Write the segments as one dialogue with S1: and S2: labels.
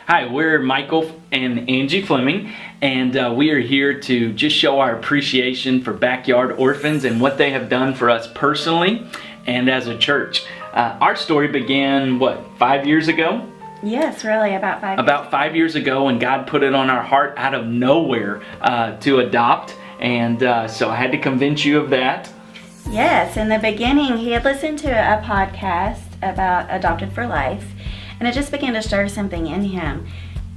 S1: Hi, we're Michael and Angie Fleming, and we are here to just show our appreciation for Backyard Orphans and what they have done for us personally and as a church. Our story began, 5 years ago?
S2: Yes, really, about 5 years.
S1: About 5 years ago, when God put it on our heart out of nowhere to adopt, and so I had to convince you of that.
S2: Yes, in the beginning, he had listened to a podcast about Adopted for Life, and it just began to stir something in him.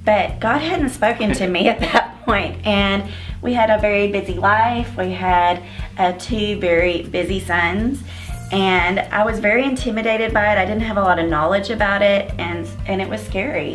S2: But God hadn't spoken to me at that point, and we had a very busy life. We had 2 very busy sons, and I was very intimidated by it. I didn't have a lot of knowledge about it, and it was scary.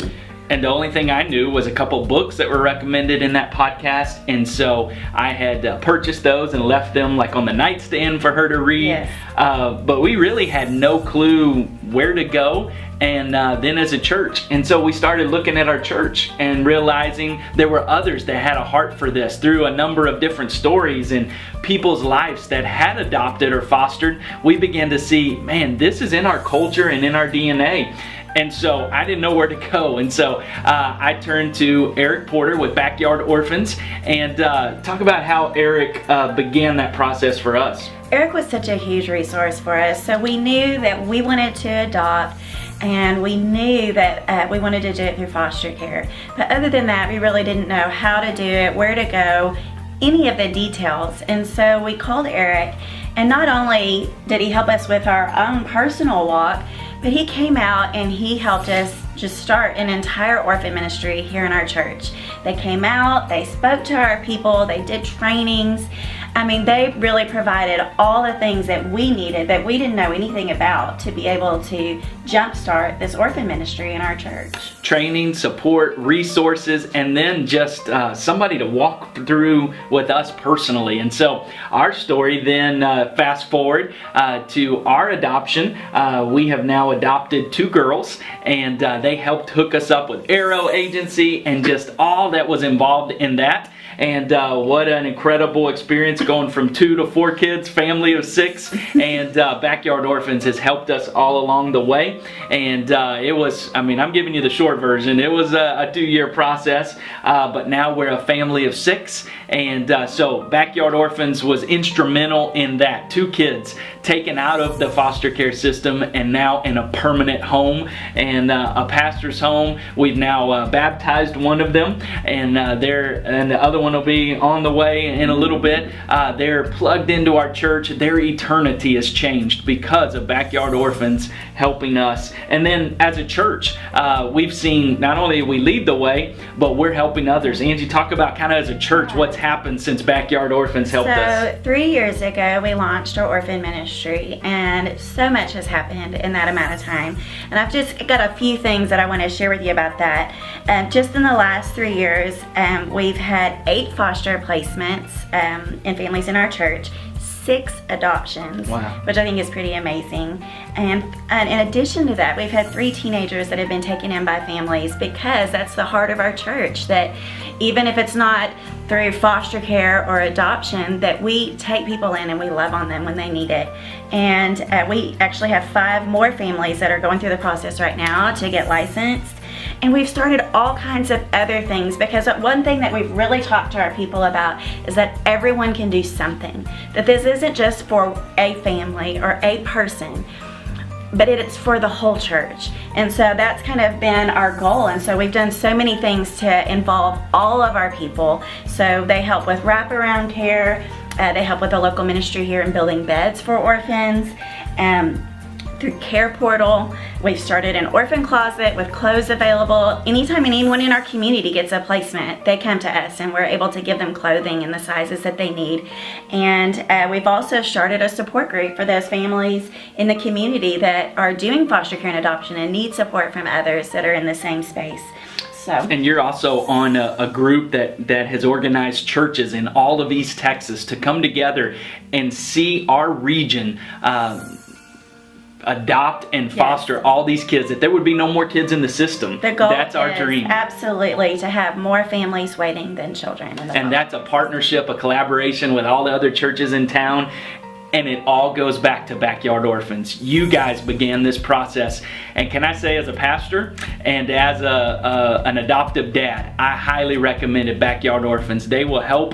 S1: And the only thing I knew was a couple books that were recommended in that podcast, and so I had purchased those and left them like on the nightstand for her to read.
S2: Yes.
S1: But we really had no clue where to go, and then as a church. And so we started looking at our church and realizing there were others that had a heart for this through a number of different stories and people's lives that had adopted or fostered. We began to see, man, this is in our culture and in our DNA. And so I didn't know where to go. And so I turned to Eric Porter with Backyard Orphans and talk about how Eric began that process for us.
S2: Eric was such a huge resource for us. So we knew that we wanted to adopt, and we knew that we wanted to do it through foster care. But other than that, we really didn't know how to do it, where to go, any of the details. And so we called Eric, and not only did he help us with our own personal walk, but he came out and he helped us just start an entire orphan ministry here in our church. They came out, they spoke to our people, they did trainings. I mean, they really provided all the things that we needed that we didn't know anything about to be able to jumpstart this orphan ministry in our church.
S1: Training, support, resources, and then just somebody to walk through with us personally. And so our story then, fast forward to our adoption. We have now adopted 2 girls, and they helped hook us up with Arrow Agency and just all that was involved in that. And what an incredible experience going from 2 to 4 kids, family of 6, and Backyard Orphans has helped us all along the way. And it was, I'm giving you the short version, it was a 2-year process, but now we're a family of 6, and so Backyard Orphans was instrumental in that. 2 kids taken out of the foster care system and now in a permanent home and a pastor's home. We've now baptized one of them, and the other one will be on the way in a little bit. They're plugged into our church. Their eternity has changed because of Backyard Orphans helping us. And then as a church, we've seen not only we lead the way, but we're helping others. Angie, talk about kind of as a church what's happened since Backyard Orphans helped us.
S2: So 3 years ago, we launched our orphan ministry, and so much has happened in that amount of time. And I've just got a few things that I want to share with you about that. Just in the last 3 years, we've had 8 foster placements in families in our church, 6 adoptions,
S1: wow,
S2: which I think is pretty amazing. And in addition to that, we've had 3 teenagers that have been taken in by families, because that's the heart of our church, that even if it's not through foster care or adoption, that we take people in and we love on them when they need it. And we actually have 5 more families that are going through the process right now to get licensed. And we've started all kinds of other things, because one thing that we've really talked to our people about is that everyone can do something. That this isn't just for a family or a person, but it's for the whole church. And so that's kind of been our goal. And so we've done so many things to involve all of our people. So they help with wraparound care. They help with the local ministry here in building beds for orphans. Through Care Portal, we've started an orphan closet with clothes available. Anytime anyone in our community gets a placement, they come to us and we're able to give them clothing in the sizes that they need. And we've also started a support group for those families in the community that are doing foster care and adoption and need support from others that are in the same space. So.
S1: And you're also on a group that has organized churches in all of East Texas to come together and see our region adopt and foster all these kids, that there would be no more kids in the system.
S2: The goal
S1: That's our
S2: is
S1: dream.
S2: Absolutely to have more families waiting than children.
S1: And that's a partnership, a collaboration with all the other churches in town. And it all goes back to Backyard Orphans. You guys began this process, And can I say, as a pastor and as an adoptive dad, I highly recommend Backyard Orphans. They will help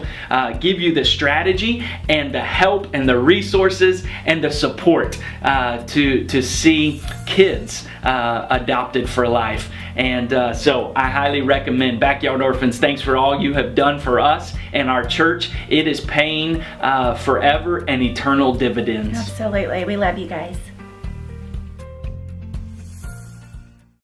S1: give you the strategy and the help and the resources and the support to see kids adopted for life. And so I highly recommend Backyard Orphans. Thanks for all you have done for us and our church. It is paying forever and eternal dividends.
S2: Absolutely. We love you guys.